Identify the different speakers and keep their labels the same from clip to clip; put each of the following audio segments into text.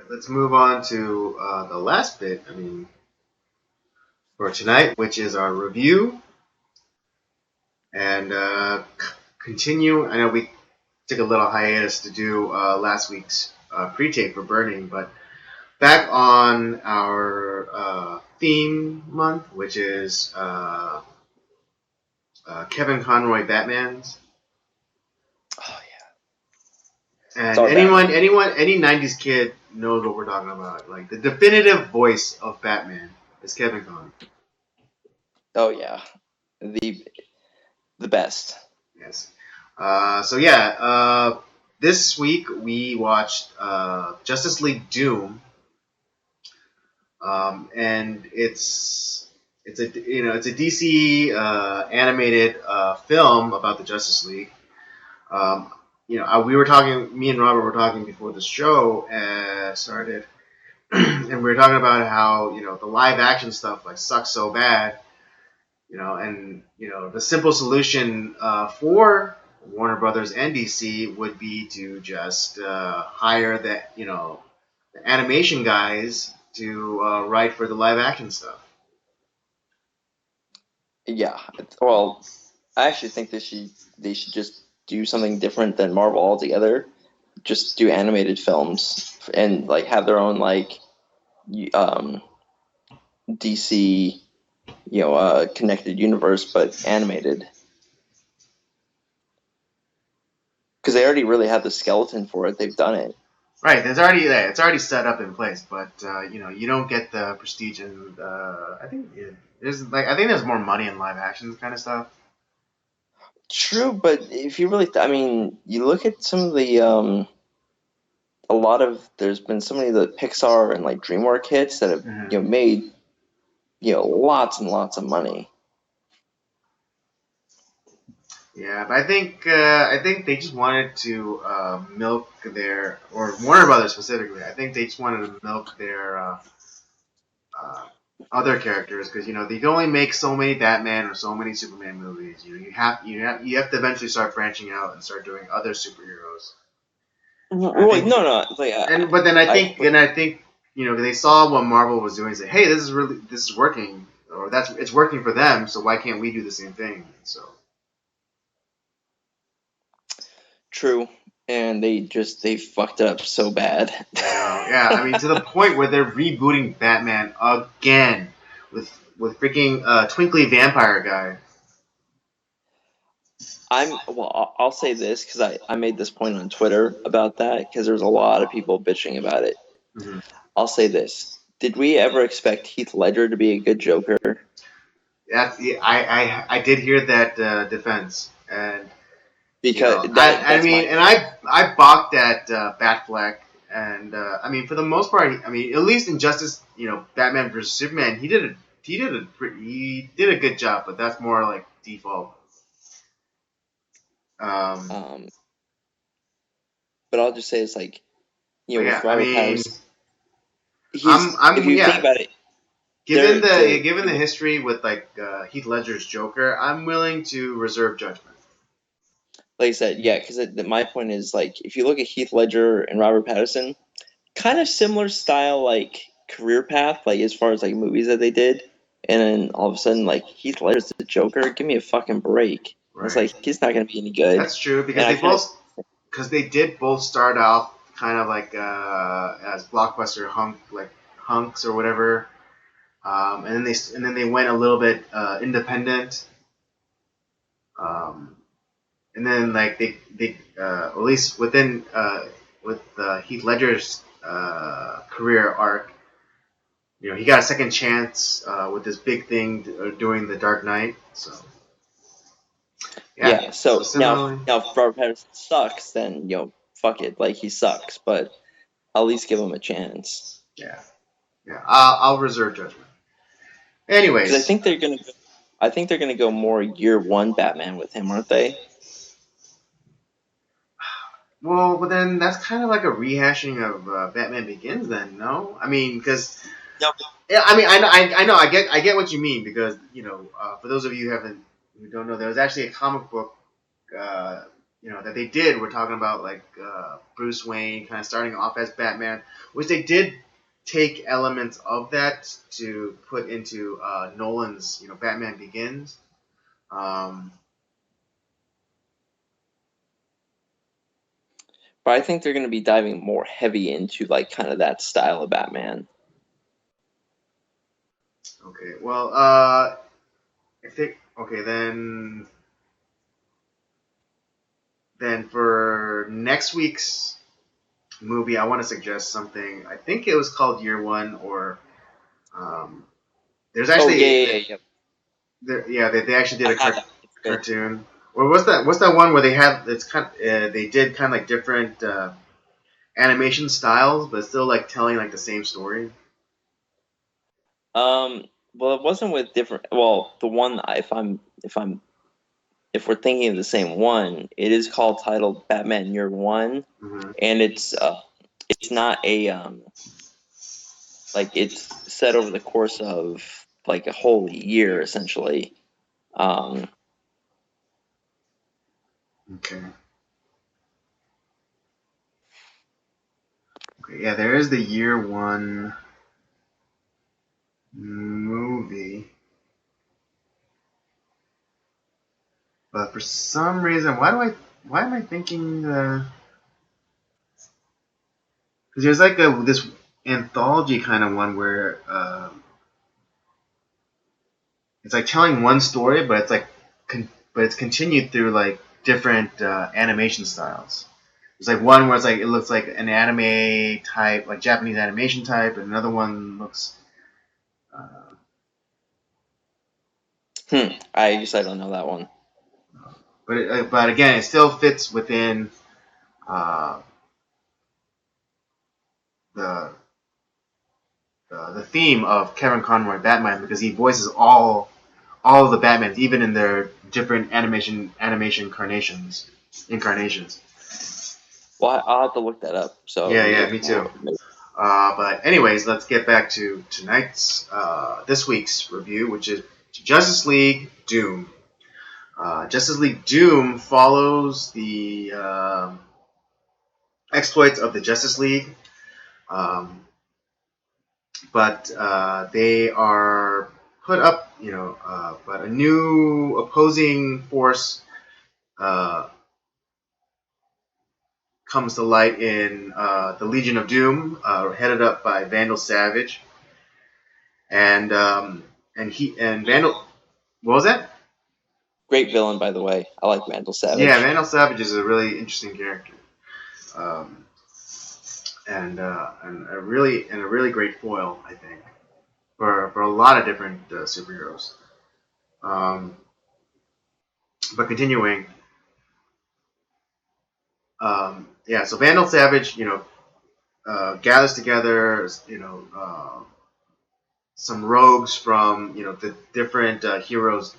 Speaker 1: Let's move on to the last bit. For tonight, which is our review and continue. I know we took a little hiatus to do last week's pre-tape for Burning, but back on our theme month, which is Kevin Conroy Batman's.
Speaker 2: Oh
Speaker 1: yeah. And any '90s kid knows what we're talking about. Like the definitive voice of Batman is Kevin Conroy.
Speaker 2: Oh yeah, the best.
Speaker 1: Yes. This week we watched Justice League Doom, and it's a DC animated film about the Justice League. Me and Robert were talking before the show started, and we were talking about how the live action stuff sucks so bad. The simple solution for Warner Brothers and DC would be to just hire the animation guys to write for the live action stuff.
Speaker 2: Yeah, well, I actually think they should just do something different than Marvel altogether. Just do animated films and have their own DC. Connected universe, but animated. Because they already really have the skeleton for it. They've done it.
Speaker 1: Right. It's already set up in place, but you don't get the prestige, and I think there's more money in live action kind of stuff.
Speaker 2: True, but if you really, you look at some of the there's been so many of the Pixar and DreamWorks hits that have made lots and lots of money.
Speaker 1: Yeah, but I think they just wanted to milk or Warner Brothers specifically. I think they just wanted to milk their other characters because they can only make so many Batman or so many Superman movies. You have to eventually start branching out and start doing other superheroes. But then I think they saw what Marvel was doing and said, hey, this is working, or it's working for them, so why can't we do the same thing? So
Speaker 2: true, and they fucked it up so bad.
Speaker 1: Yeah, to the point where they're rebooting Batman again with freaking Twinkly Vampire guy.
Speaker 2: I'll say this because I made this point on Twitter about that because there's a lot of people bitching about it.
Speaker 1: Mm-hmm.
Speaker 2: I'll say this: did we ever expect Heath Ledger to be a good Joker?
Speaker 1: I did hear that defense, and
Speaker 2: because
Speaker 1: I balked at Batfleck, and for the most part, at least in Justice, Batman vs Superman, he did a good job, but that's more like default.
Speaker 2: But I'll just say it's with Robert Pattinson. If you think about it,
Speaker 1: given the history with Heath Ledger's Joker, I'm willing to reserve judgment.
Speaker 2: Like I said, yeah, because my point is if you look at Heath Ledger and Robert Pattinson, kind of similar style career path as far as movies that they did, and then all of a sudden Heath Ledger's the Joker. Give me a fucking break. Right. It's he's not going to be any good.
Speaker 1: That's true because they did both start off kind of as blockbuster hunks or whatever, and then they went a little bit independent, and then they at least within with Heath Ledger's career arc, he got a second chance with this big thing doing The Dark Knight, so.
Speaker 2: Yeah, so now if Robert Pattinson sucks, then fuck it, he sucks. But I'll at least give him a chance.
Speaker 1: Yeah. I'll reserve judgment. Anyways,
Speaker 2: I think they're gonna go more year one Batman with him, aren't they?
Speaker 1: Well, but then that's kind of like a rehashing of Batman Begins, then, no? Because.
Speaker 2: No.
Speaker 1: Yeah, I know, I get what you mean because for those of you who don't know, there was actually a comic book that they did. We're talking about like Bruce Wayne kind of starting off as Batman, which they did take elements of that to put into Nolan's Batman Begins. Um,
Speaker 2: But I think they're going to be diving more heavy into like kind of that style of Batman.
Speaker 1: okay, well, if they okay then for next week's movie, I want to suggest something. I think it was called Year One, or um, there's
Speaker 2: Oh yeah,
Speaker 1: actually
Speaker 2: yeah, yeah.
Speaker 1: they actually did
Speaker 2: I
Speaker 1: a
Speaker 2: have that. It's good.
Speaker 1: cartoon. Or what's that one where they have it's kind they did kind of like different animation styles, but still like telling like the same story.
Speaker 2: Well, it wasn't with different. Well, the one if we're thinking of the same one, it is called titled Batman Year One,
Speaker 1: Mm-hmm.
Speaker 2: and it's not a like it's set over the course of like a whole year essentially. Um,
Speaker 1: Okay. Okay. Yeah, there is the Year One movie, but for some reason, why am I thinking because there's like this anthology kind of one where it's like telling one story, but it's like but it's continued through like different animation styles. There's like one where it's like it looks like an anime type, like Japanese animation type, and another one looks. Uh,
Speaker 2: I guess I don't know that one.
Speaker 1: but again, it still fits within uh, the the theme of Kevin Conroy Batman because he voices all of the Batmans, even in their different animation incarnations.
Speaker 2: Well, I'll have to look that up. So
Speaker 1: Yeah,
Speaker 2: yeah,
Speaker 1: yeah, me too. But anyways, let's get back to this week's review, which is Justice League Doom. Justice League Doom follows the exploits of the Justice League, um, but they are put up, but a new opposing force uh, comes to light in the Legion of Doom, headed up by Vandal Savage, and Vandal. What was that?
Speaker 2: Great villain, by the way. I like Vandal
Speaker 1: Yeah,
Speaker 2: Savage.
Speaker 1: Vandal Savage is a really interesting character, um, and a really great foil, I think, for a lot of different superheroes. Um, but continuing, yeah. So Vandal Savage, gathers together, some rogues from the different heroes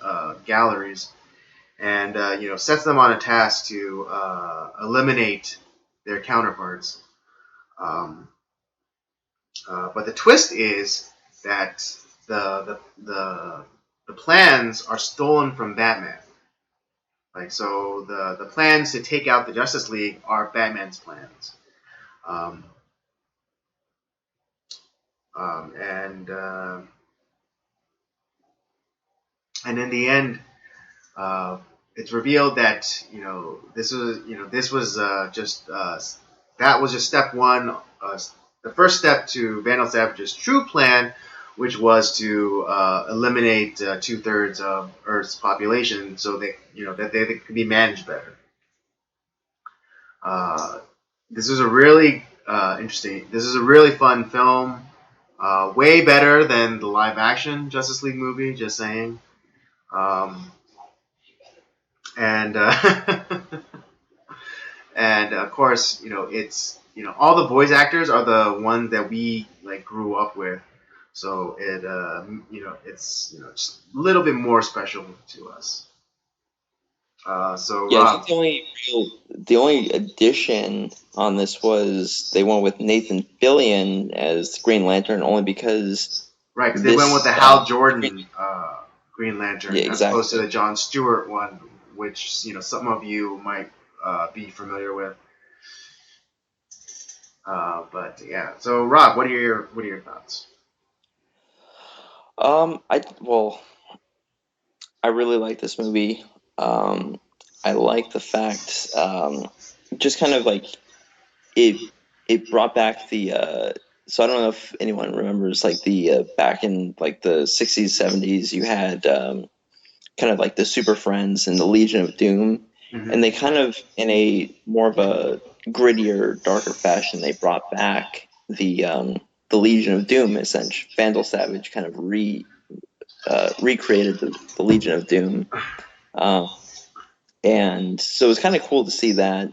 Speaker 1: galleries, and sets them on a task to eliminate their counterparts. Um, but the twist is that the plans are stolen from Batman. Like so, the plans to take out the Justice League are Batman's plans. Um, um, and uh, and in the end, uh, it's revealed that this was just that was just step one, the first step to Vandal Savage's true plan, which was to eliminate 2/3 of Earth's population, so that they could be managed better. Uh, this is a really interesting. This is a really fun film. Way better than the live action Justice League movie. Just saying. Um, and and of course, it's all the voice actors are the ones that we like grew up with, so it's just a little bit more special to us. So
Speaker 2: Yeah, I think
Speaker 1: Rob,
Speaker 2: the only addition on this was they went with Nathan Fillion as Green Lantern only because
Speaker 1: right? Because they went with
Speaker 2: this
Speaker 1: the Hal
Speaker 2: Green,
Speaker 1: Jordan Green
Speaker 2: yeah,
Speaker 1: Lantern as opposed to
Speaker 2: exactly.
Speaker 1: the John Stewart one which some of you might be familiar with. But yeah, so Rob, what are your thoughts?
Speaker 2: I really like this movie. Um, I like the fact, just kind of like it it brought back the so I don't know if anyone remembers like the back in like the 60s 70s you had kind of like the Super Friends and the Legion of Doom, and
Speaker 1: Hmm.
Speaker 2: they kind of in a more of a grittier darker fashion they brought back the Legion of Doom. Essentially Vandal Savage kind of recreated the Legion of Doom, uh, and so it was kind of cool to see that.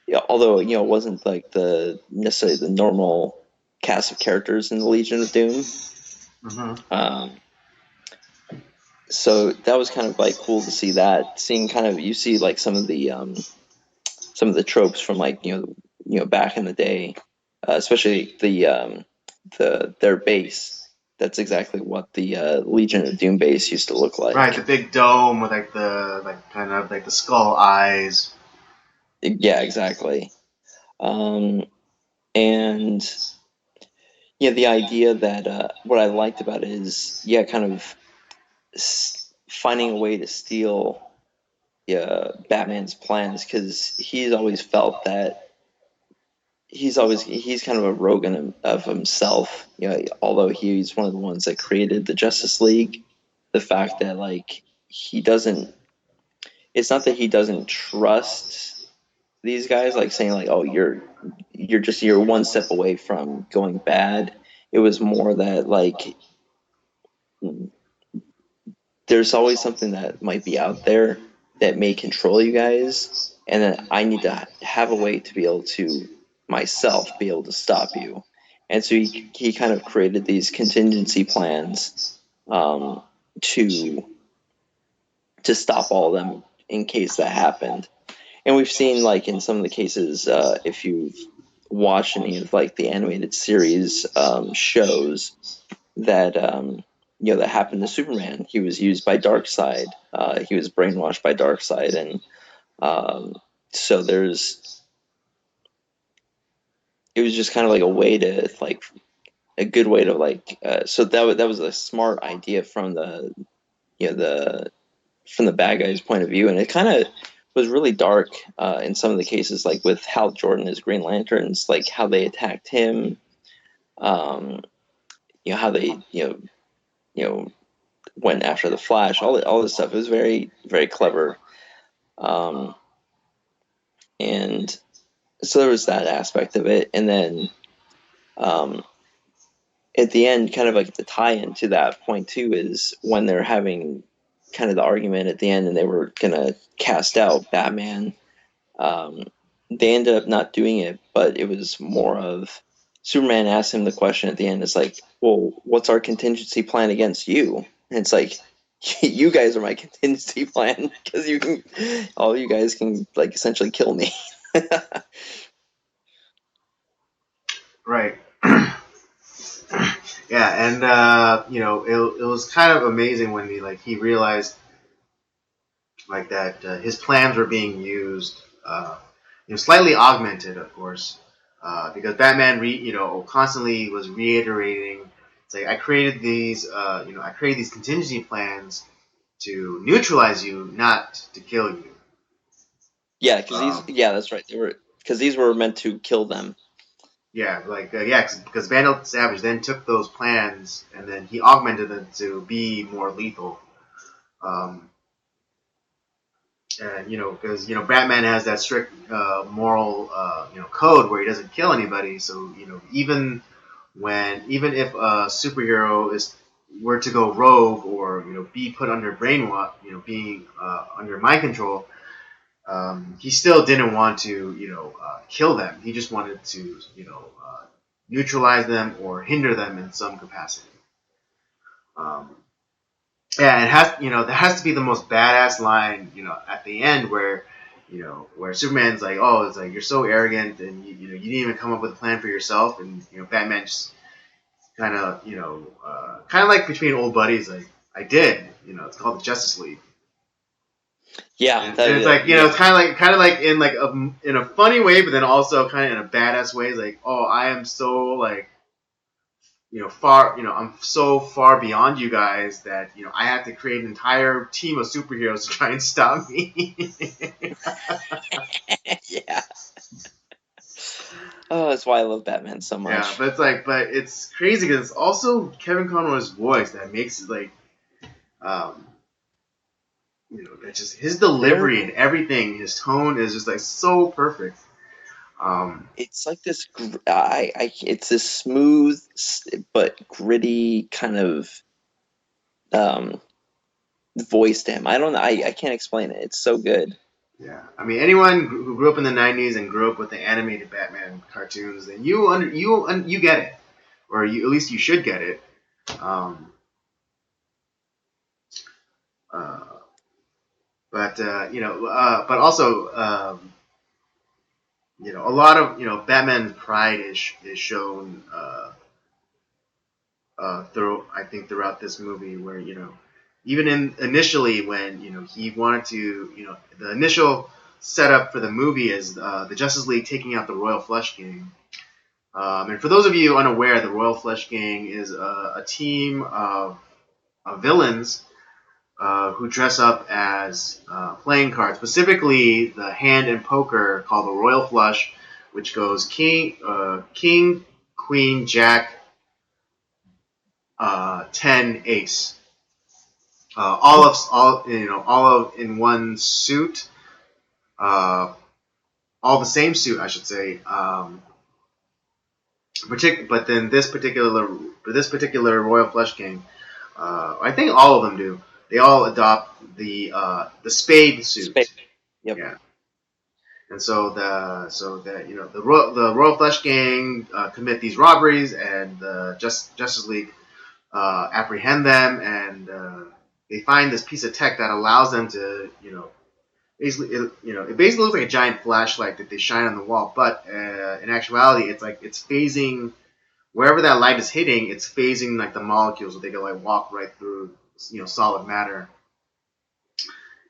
Speaker 2: Yeah, although it wasn't like the necessarily the normal cast of characters in the Legion of Doom.
Speaker 1: Hmm.
Speaker 2: Um, so that was kind of like cool to see that. Seeing kind of you see like some of the tropes from like back in the day, especially their base. That's exactly what the Legion of Doom base used to look
Speaker 1: Right, the
Speaker 2: like.
Speaker 1: big dome with like the like kind of like the skull eyes.
Speaker 2: Yeah, exactly. Um, and yeah, the idea that what I liked about it is kind of finding a way to steal Batman's plans because he's always felt that he's kind of a rogue of himself. Although he's one of the ones that created the Justice League, the fact that like he doesn't. It's not that he doesn't trust these guys, like saying like, "Oh, you're one step away from going bad." It was more that like there's always something that might be out there that may control you guys, and then I need to have a way to be able to myself be able to stop you. And so he kind of created these contingency plans, um, to stop all of them in case that happened. And we've seen like in some of the cases, if you've watched any of like the animated series shows, that that happened to Superman. He was used by Darkseid. He was brainwashed by Darkseid, and um, so there's it was just kind of like a way to like a good way to like so that was a smart idea from the from the bad guy's point of view, and it kind of was really dark in some of the cases, like with Hal Jordan as Green Lanterns, like how they attacked him, um, how they you know went after the Flash, all this stuff. It was very very clever, um, and so there was that aspect of it, and then um, at the end, kind of like the tie-in to that point too, is when they're having kind of the argument at the end, and they were gonna cast out Batman. Um, they ended up not doing it, but it was more of Superman asked him the question at the end. It's like, well, what's our contingency plan against you? And it's like, you guys are my contingency plan because all you guys can like essentially kill me.
Speaker 1: Right. Yeah, and it was kind of amazing when he realized like that his plans were being used, slightly augmented, of course, because Batman constantly was reiterating, it's like I created these contingency plans to neutralize you, not to kill you.
Speaker 2: Yeah, because
Speaker 1: Um,
Speaker 2: that's right. They were because these were meant to kill them.
Speaker 1: yeah, because Vandal Savage then took those plans and then he augmented them to be more lethal. Um, and because Batman has that strict moral code where he doesn't kill anybody. So even if a superhero is were to go rogue or be put under brainwash, being under mind control, he still didn't want to kill them. He just wanted to neutralize them or hinder them in some capacity. Um, Yeah, it has. That has to be the most badass line. At the end where Superman's like, "Oh, it's like you're so arrogant, and you didn't even come up with a plan for yourself," and Batman just kind of like between old buddies, like, "I did." It's called the Justice League.
Speaker 2: Yeah,
Speaker 1: And
Speaker 2: that
Speaker 1: it's like
Speaker 2: yeah,
Speaker 1: it's kind of like in like in a funny way, but then also kind of in a badass way. It's like, oh, I am so like far, I'm so far beyond you guys that I have to create an entire team of superheroes to try and stop me.
Speaker 2: yeah. Oh, that's why I love Batman so
Speaker 1: Yeah,
Speaker 2: much.
Speaker 1: but it's crazy because it's also Kevin Conroy's voice that makes it like, um, it's just his
Speaker 2: There,
Speaker 1: delivery and everything, his tone is just like so perfect. Um,
Speaker 2: it's like this. It's this smooth but gritty kind of um voice to him. I don't know. I can't explain it. It's so good.
Speaker 1: yeah, I mean, anyone who grew up in the '90s and grew up with the animated Batman cartoons, then you get it, or you at least you should get it. Um, uh, but also, a lot of Batman's pride is shown through I think throughout this movie, where even in initially when he wanted to the initial setup for the movie is the Justice League taking out the Royal Flush Gang. And for those of you unaware, the Royal Flush Gang is a team of villains who dress up as playing cards, specifically the hand and poker called the Royal Flush, which goes King, Queen, Jack, 10, Ace. All of in one suit, uh, all the same suit, I should say. But then this particular Royal Flush King, I think all of them do. They all adopt the spade
Speaker 2: Space.
Speaker 1: suit.
Speaker 2: Yep.
Speaker 1: Yeah. And so the Royal Flush Gang commit these robberies, and the Justice League apprehend them, and they find this piece of tech that allows them to it basically looks like a giant flashlight that they shine on the wall, but in actuality it's phasing wherever that light is hitting. It's phasing like the molecules, so they can like walk right through solid matter.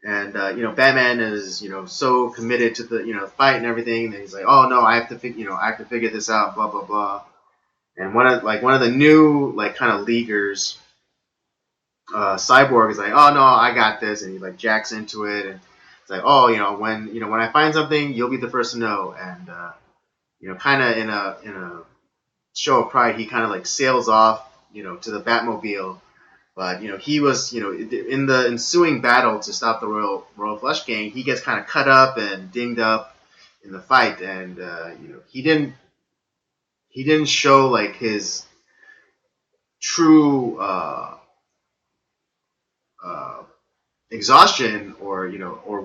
Speaker 1: And Batman is so committed to the fight and everything. And he's like, oh no, I have to figure this out. Blah blah blah. And one of the new like kind of leaguers, Cyborg is like, oh no, I got this, and he like jacks into it, and it's like, oh when I find something, you'll be the first to know. And kind of in a show of pride, he kind of like sails off to the Batmobile. But he was in the ensuing battle to stop the Royal Flush Gang. He gets kind of cut up and dinged up in the fight, and he didn't show like his true uh, exhaustion or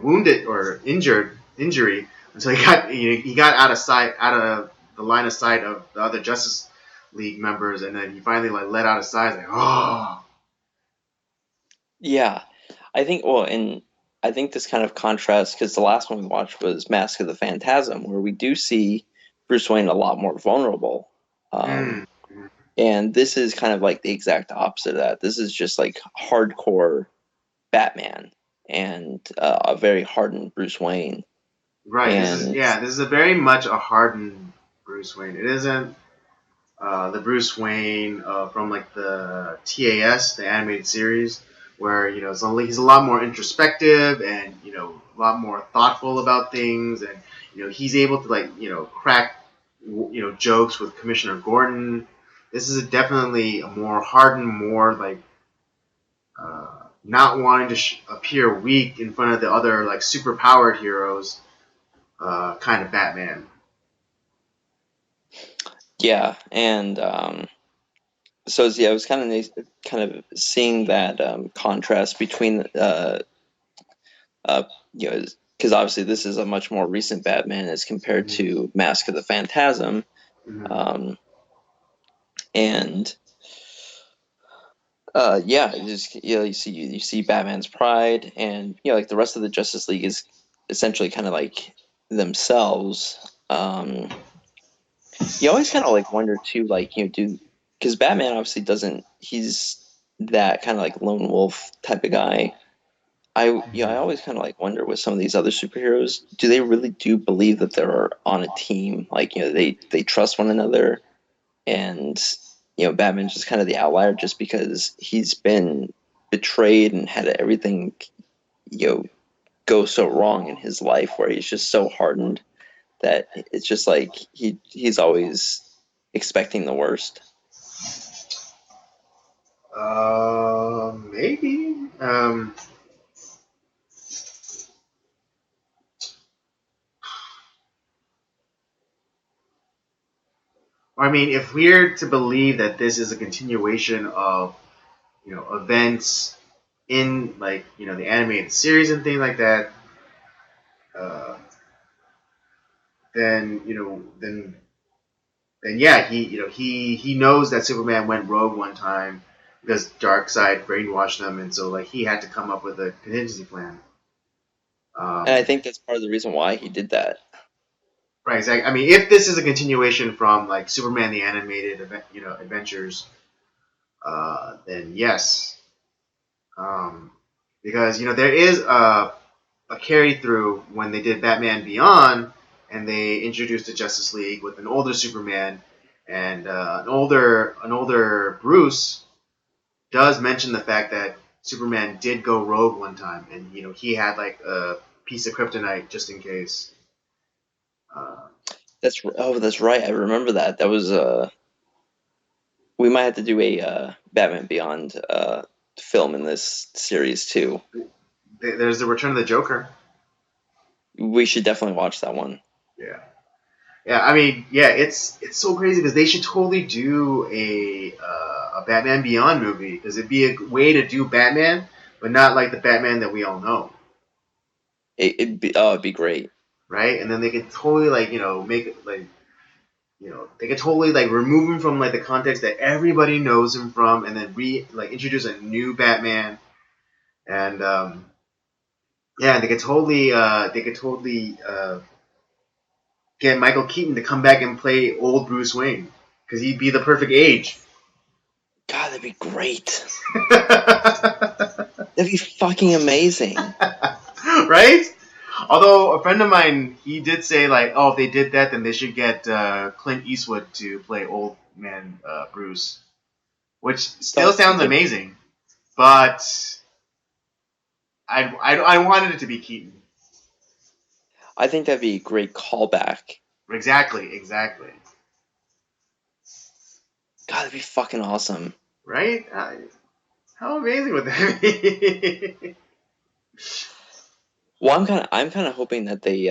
Speaker 1: wounded or injury until he got out of the line of sight of the other Justice League members, and then he finally like let out a sigh like, oh.
Speaker 2: Yeah, I think. Well, and I think this kind of contrasts because the last one we watched was Mask of the Phantasm, where we do see Bruce Wayne a lot more vulnerable. Um,
Speaker 1: Mm.
Speaker 2: and this is kind of like the exact opposite of that. This is just like hardcore Batman and a very hardened Bruce Wayne.
Speaker 1: Right.
Speaker 2: And
Speaker 1: This is a very much a hardened Bruce Wayne. It isn't the Bruce Wayne from like the TAS, the animated series, where he's a lot more introspective and a lot more thoughtful about things, and he's able to like crack jokes with Commissioner Gordon. This is definitely a more hardened, more like not wanting to appear weak in front of the other like super powered heroes kind of Batman.
Speaker 2: yeah, and so yeah, it was kind of nice, kind of seeing that contrast between uh, because obviously this is a much more recent Batman as compared
Speaker 1: Mm-hmm.
Speaker 2: to Mask of the Phantasm,
Speaker 1: Mm-hmm.
Speaker 2: um, and yeah, just you see Batman's pride, and like the rest of the Justice League is essentially kind of like themselves. You always kind of like wonder too, like do because Batman obviously doesn't. He's that kind of like lone wolf type of guy. I always kind of like wonder with some of these other superheroes, do they really do believe that they're on a team? Like, they trust one another, and Batman's just kind of the outlier just because he's been betrayed and had everything you know go so wrong in his life, where he's just so hardened that it's just like he's always expecting the worst.
Speaker 1: Maybe. I mean, if we're to believe that this is a continuation of events in like the animated series and things like that, uh, then yeah, he knows that Superman went rogue one time because Darkseid brainwashed him, and so like he had to come up with a contingency plan.
Speaker 2: And I
Speaker 1: Um,
Speaker 2: think that's part of the reason why he did that.
Speaker 1: right, exactly. I mean, if this is a continuation from like Superman the animated adventures, then yes, um, because there is a carry through when they did Batman Beyond, and they introduced the Justice League with an older Superman and an older Bruce does mention the fact that Superman did go rogue one time, and he had like a piece of kryptonite just in case. Uh,
Speaker 2: That's right. I remember that. That was we might have to do a Batman Beyond film in this series too.
Speaker 1: there's the Return of the Joker.
Speaker 2: We should definitely watch that one.
Speaker 1: Yeah, yeah. I mean, yeah. It's so crazy because they should totally do a Batman Beyond movie because it'd be a way to do Batman, but not like the Batman that we all know.
Speaker 2: It'd be great.
Speaker 1: Right? And then they could totally like make it like they could totally like remove him from like the context that everybody knows him from, and then introduce a new Batman, and yeah, they could totally get Michael Keaton to come back and play old Bruce Wayne because he'd be the perfect age.
Speaker 2: God, that'd be great. That'd be fucking amazing.
Speaker 1: Right? Although a friend of mine, he did say like, oh, if they did that, then they should get Clint Eastwood to play old man Bruce, which still
Speaker 2: Oh,
Speaker 1: sounds amazing. But I wanted it to be Keaton.
Speaker 2: I think that'd be a great callback.
Speaker 1: Exactly, exactly.
Speaker 2: God, that'd be fucking awesome.
Speaker 1: Right? How amazing would that be?
Speaker 2: Well, I'm kind of hoping that they,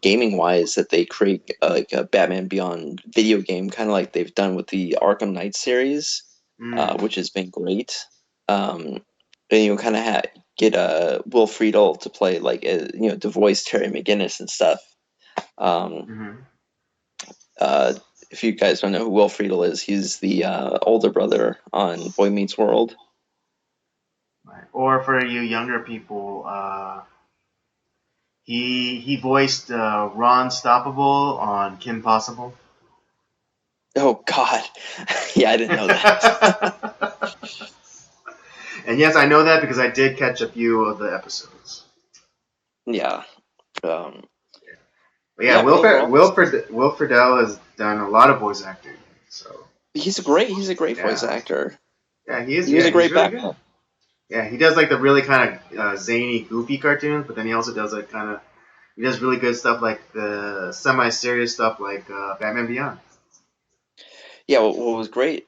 Speaker 2: gaming wise, that they create like a Batman Beyond video game, kind of like they've done with the Arkham Knight series,
Speaker 1: Mm,
Speaker 2: which has been great. And kind of get Will Friedle to play like to voice Terry McGinnis and stuff. Um,
Speaker 1: hmm
Speaker 2: uh, if you guys don't know who Will Friedle is, he's the older brother on Boy Meets World.
Speaker 1: right. Or for you younger people, he voiced Ron Stoppable on Kim Possible.
Speaker 2: Oh God, yeah, I didn't know that.
Speaker 1: And yes, I know that because I did catch a few of the episodes.
Speaker 2: Yeah. Um,
Speaker 1: But yeah,
Speaker 2: yeah, but overall,
Speaker 1: Will Friedle has done a lot of voice acting. So
Speaker 2: he's a great voice
Speaker 1: yeah,
Speaker 2: actor.
Speaker 1: yeah, he is.
Speaker 2: He was
Speaker 1: Yeah,
Speaker 2: a
Speaker 1: he's
Speaker 2: great
Speaker 1: really good.
Speaker 2: Batman.
Speaker 1: Yeah, he does like the really kind of zany, goofy cartoons, but then he also does like kind of he does really good stuff like the semi-serious stuff like Batman Beyond.
Speaker 2: Yeah, what was great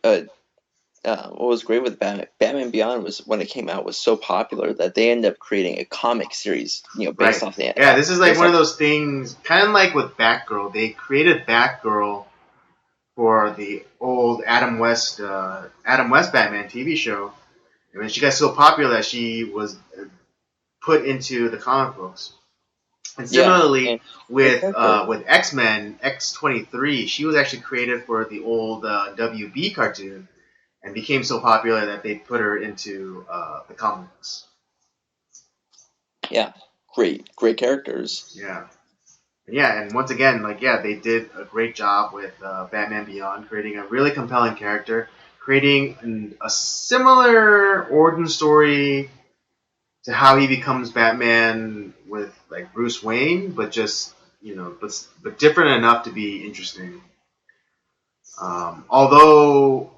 Speaker 2: with Batman Beyond was when it came out was so popular that they ended up creating a comic series, based
Speaker 1: Right.
Speaker 2: off the
Speaker 1: Yeah, this is like
Speaker 2: based
Speaker 1: one of
Speaker 2: off.
Speaker 1: those things, kind of like with Batgirl. They created Batgirl for the old Adam West Batman TV show, and then she got so popular that she was put into the comic books. And
Speaker 2: Yeah,
Speaker 1: similarly
Speaker 2: and great character.
Speaker 1: with X-Men X-23, she was actually created for the old WB cartoon and became so popular that they put her into the comics.
Speaker 2: Yeah, great characters.
Speaker 1: Yeah. Yeah, and once again, like yeah, they did a great job with Batman Beyond, creating a really compelling character, creating a similar origin story to how he becomes Batman with like Bruce Wayne, but just but different enough to be interesting. Although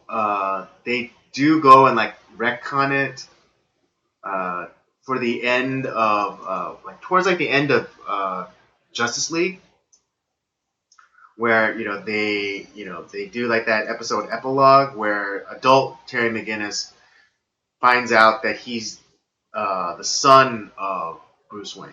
Speaker 1: they do go and like retcon it uh, for the end of like towards like the end of Justice League, where they do like that episode epilogue where adult Terry McGinnis finds out that he's the son of Bruce Wayne.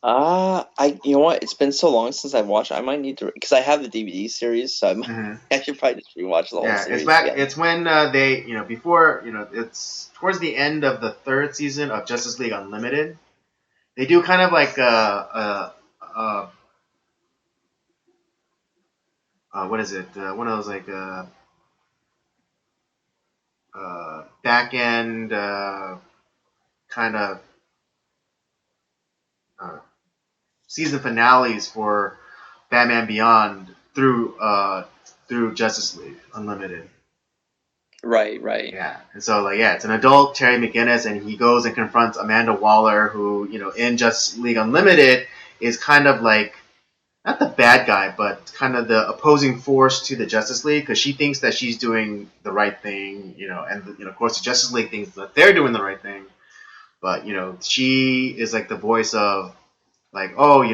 Speaker 2: You know what? It's been so long since I've watched. I might need to because I have the DVD series, so
Speaker 1: Mm-hmm.
Speaker 2: I should probably just rewatch the whole
Speaker 1: Yeah, it's
Speaker 2: series
Speaker 1: back.
Speaker 2: again.
Speaker 1: It's when they, before, it's towards the end of the third season of Justice League Unlimited. They do kind of like a what is it? One of those like back end kind of uh, season finales for Batman Beyond through Justice League Unlimited.
Speaker 2: Right, right.
Speaker 1: Yeah, and so like it's an adult Terry McGinnis, and he goes and confronts Amanda Waller, who in Justice League Unlimited is kind of like not the bad guy, but kind of the opposing force to the Justice League because she thinks that she's doing the right thing, and of course the Justice League thinks that they're doing the right thing, but she is like the voice of like, oh,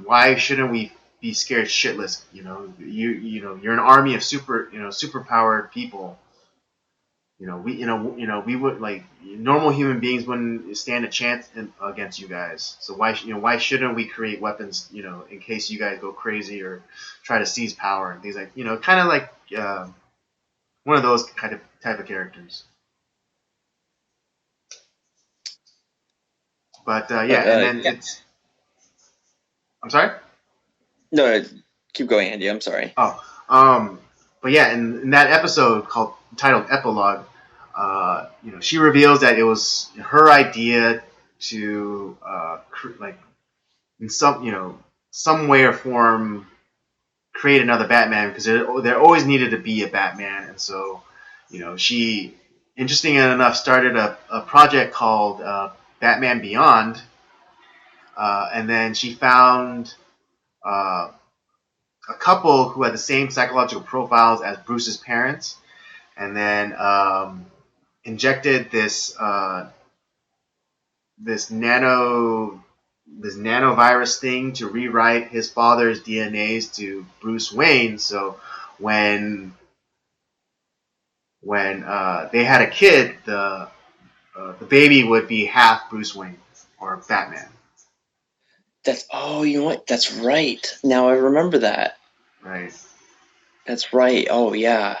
Speaker 1: why shouldn't we be scared shitless? You're an army of super powered people. We would like normal human beings wouldn't stand a chance against you guys. So why shouldn't we create weapons, in case you guys go crazy or try to seize power and things like, kind of like one of those kind of type of characters. But yeah, and then
Speaker 2: Yeah.
Speaker 1: it's. I'm sorry.
Speaker 2: No, no, keep going, Andy. I'm sorry.
Speaker 1: Oh, but yeah, in that episode called titled Epilogue, she reveals that it was her idea to like in some way or form create another Batman because there always needed to be a Batman, and so she interesting enough started a project called Batman Beyond, and then she found uh, a couple who had the same psychological profiles as Bruce's parents, and then injected this nanovirus thing to rewrite his father's DNAs to Bruce Wayne. So when they had a kid, the baby would be half Bruce Wayne or Batman,
Speaker 2: You know what? That's right. Now I remember that.
Speaker 1: right?
Speaker 2: That's right. Oh yeah.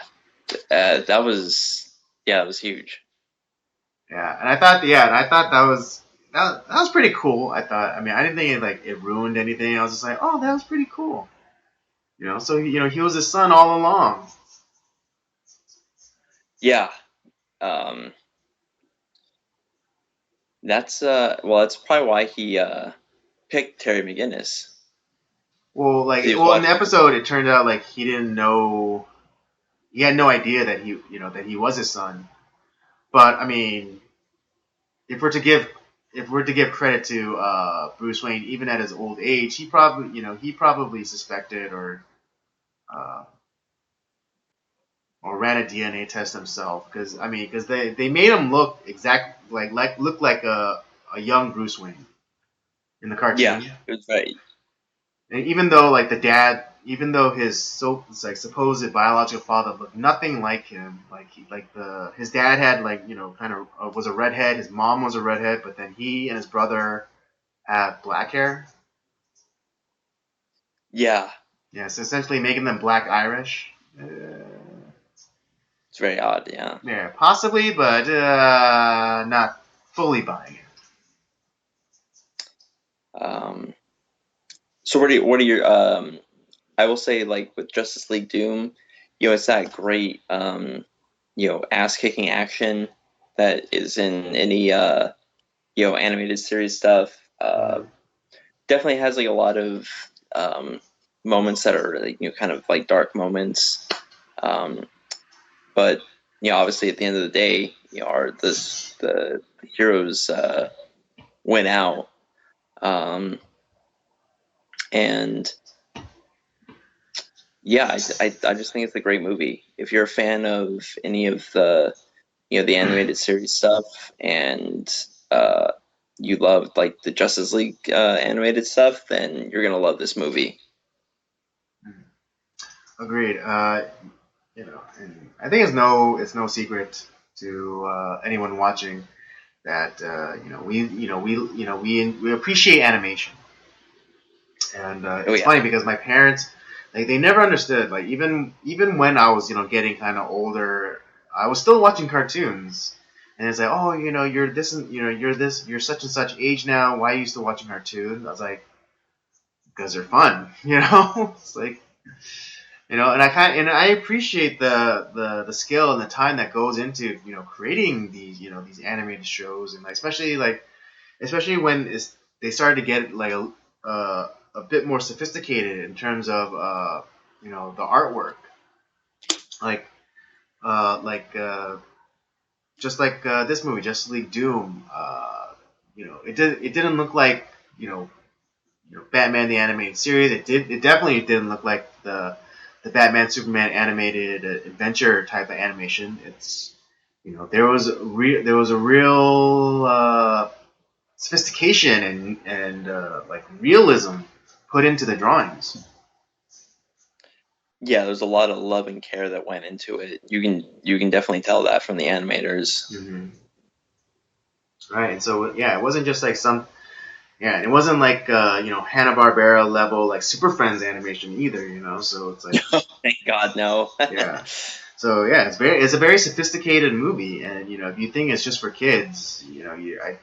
Speaker 2: That was that was huge.
Speaker 1: Yeah, and I thought that was pretty cool. I thought, I mean, I didn't think it ruined anything. I was just like, oh, that was pretty cool. So he was his son all along.
Speaker 2: Yeah. Um, that's probably why he picked Terry McGinnis. He was
Speaker 1: In the
Speaker 2: watching.
Speaker 1: episode, it turned out like he didn't know, he had no idea that he was his son. But I mean, if we're to give if we're to give credit to Bruce Wayne, even at his old age, he probably suspected uh, or ran a DNA test himself because they made him look look like a young Bruce Wayne in the
Speaker 2: Yeah,
Speaker 1: cartoon.
Speaker 2: it was very.
Speaker 1: And even though like the dad, even though his supposed biological father looked nothing like him, his dad had kind of was a redhead, his mom was a redhead, but then he and his brother have black hair.
Speaker 2: Yeah,
Speaker 1: Yeah, so essentially making them black Irish.
Speaker 2: it's very odd. Yeah.
Speaker 1: Yeah, possibly, but not fully buying it.
Speaker 2: Um, so what are your I will say like with Justice League Doom, it's that great ass kicking action that is in any animated series stuff.
Speaker 1: Mm.
Speaker 2: Definitely has like a lot of um moments that are like kind of like dark moments. Um, but obviously at the end of the day, our the heroes win out. Um, and yeah, I just think it's a great movie. If you're a fan of any of the the animated series stuff, and uh, you love like the Justice League animated stuff, then you're gonna love this movie.
Speaker 1: Agreed. And I think it's no secret to anyone watching that we appreciate animation, and
Speaker 2: Oh
Speaker 1: it's
Speaker 2: yeah.
Speaker 1: funny because my parents, like, they never understood. Like, even when I was getting kind of older, I was still watching cartoons, and it's like, oh, you're this, and you're such and such age now. Why are you still watching cartoons? I was like, because they're fun, It's like, and I appreciate the skill and the time that goes into creating these animated shows, and like, especially when they started to get like a bit more sophisticated in terms of the artwork, like like just like this movie, Justice League Doom. It didn't look like Batman the animated series. It definitely didn't look like the Batman Superman animated adventure type of animation. It's there was a real sophistication and like realism put into the drawings.
Speaker 2: Yeah, there's a lot of love and care that went into it. You can definitely tell that from the animators.
Speaker 1: Mm-hmm. Right, and so yeah, it wasn't just like some yeah, it wasn't like Hanna Barbera level like Super Friends animation either. So it's like
Speaker 2: Thank God, no.
Speaker 1: yeah. So yeah, it's a very sophisticated movie, and if you think it's just for kids, I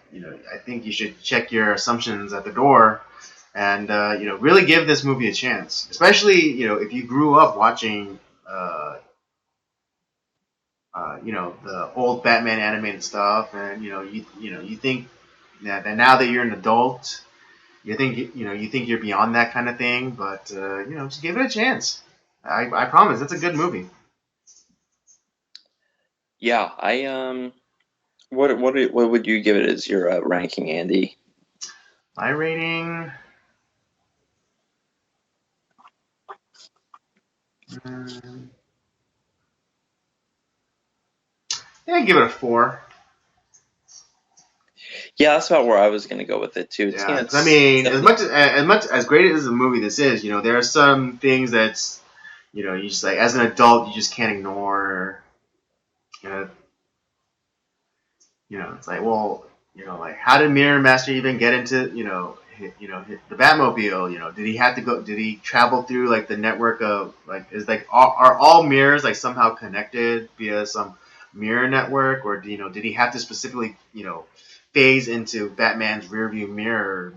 Speaker 1: think you should check your assumptions at the door, and really give this movie a chance, especially if you grew up watching the old Batman animated stuff, and you think that now that you're an adult, you think you're beyond that kind of thing, but just give it a chance. I promise it's a good movie.
Speaker 2: Yeah, I what would you give it as your ranking, Andy?
Speaker 1: My rating. mm, Yeah, I give it a 4.
Speaker 2: Yeah, that's about where I was gonna go with it too. It's
Speaker 1: Yeah, because I
Speaker 2: it's
Speaker 1: mean,
Speaker 2: definitely
Speaker 1: as much as great as a movie this is, there are some things that's you just like as an adult you just can't ignore. You know, it's like, well, like, how did Mirror Master even get into hit the Batmobile? Did he have to go? Did he travel through like the network of like is like are all mirrors like somehow connected via some mirror network, or did he have to specifically phase into Batman's rearview mirror?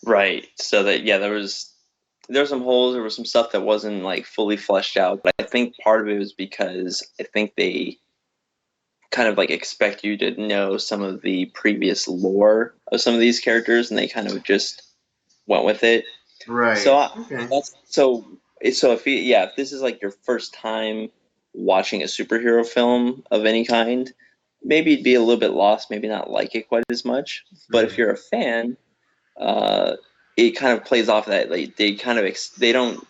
Speaker 2: right. So that yeah, there were some holes, there was some stuff that wasn't like fully fleshed out, but I think part of it was because I think they kind of like expect you to know some of the previous lore of some of these characters, and they kind of just went with it. So
Speaker 1: Right. Okay.
Speaker 2: that's so if this is like your first time watching a superhero film of any kind, maybe you'd be a little bit lost, maybe not like it quite as much. But if
Speaker 1: Mm.
Speaker 2: you're a fan, uh, it kind of plays off that like they kind of they don't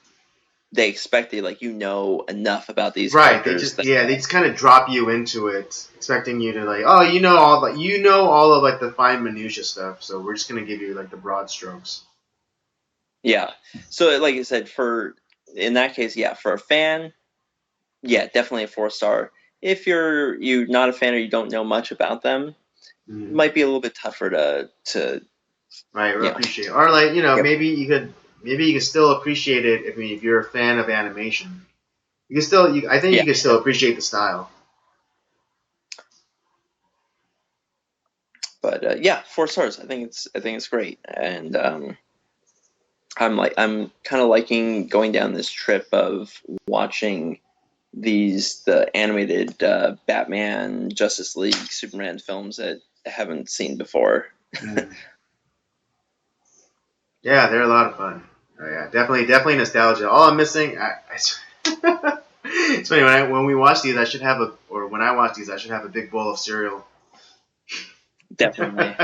Speaker 2: they expect it like enough about these
Speaker 1: Right.
Speaker 2: characters that
Speaker 1: They just kind of drop you into it, expecting you to like, oh, all of like the fine minutia stuff. So we're just gonna give you like the broad strokes.
Speaker 2: yeah. So like I said, for in that case, yeah, for a fan, yeah, definitely a 4 star. If you're not a fan or you don't know much about them, it
Speaker 1: Mm.
Speaker 2: might be a little bit tougher to
Speaker 1: Right. We
Speaker 2: you know
Speaker 1: appreciate, or like
Speaker 2: get.
Speaker 1: maybe you could still appreciate it. If you're a fan of animation, you can still. I think
Speaker 2: Yeah,
Speaker 1: you can still appreciate the style.
Speaker 2: but yeah, 4 stars. I think it's great, and I'm kind of liking going down this trip of watching the animated Batman, Justice League, Superman films that I haven't seen before.
Speaker 1: Mm. Yeah, they're a lot of fun. Oh, yeah, definitely nostalgia. All I'm missing, It's funny when we watch these, I should have a or when I watch these, I should have a big bowl of cereal.
Speaker 2: Definitely.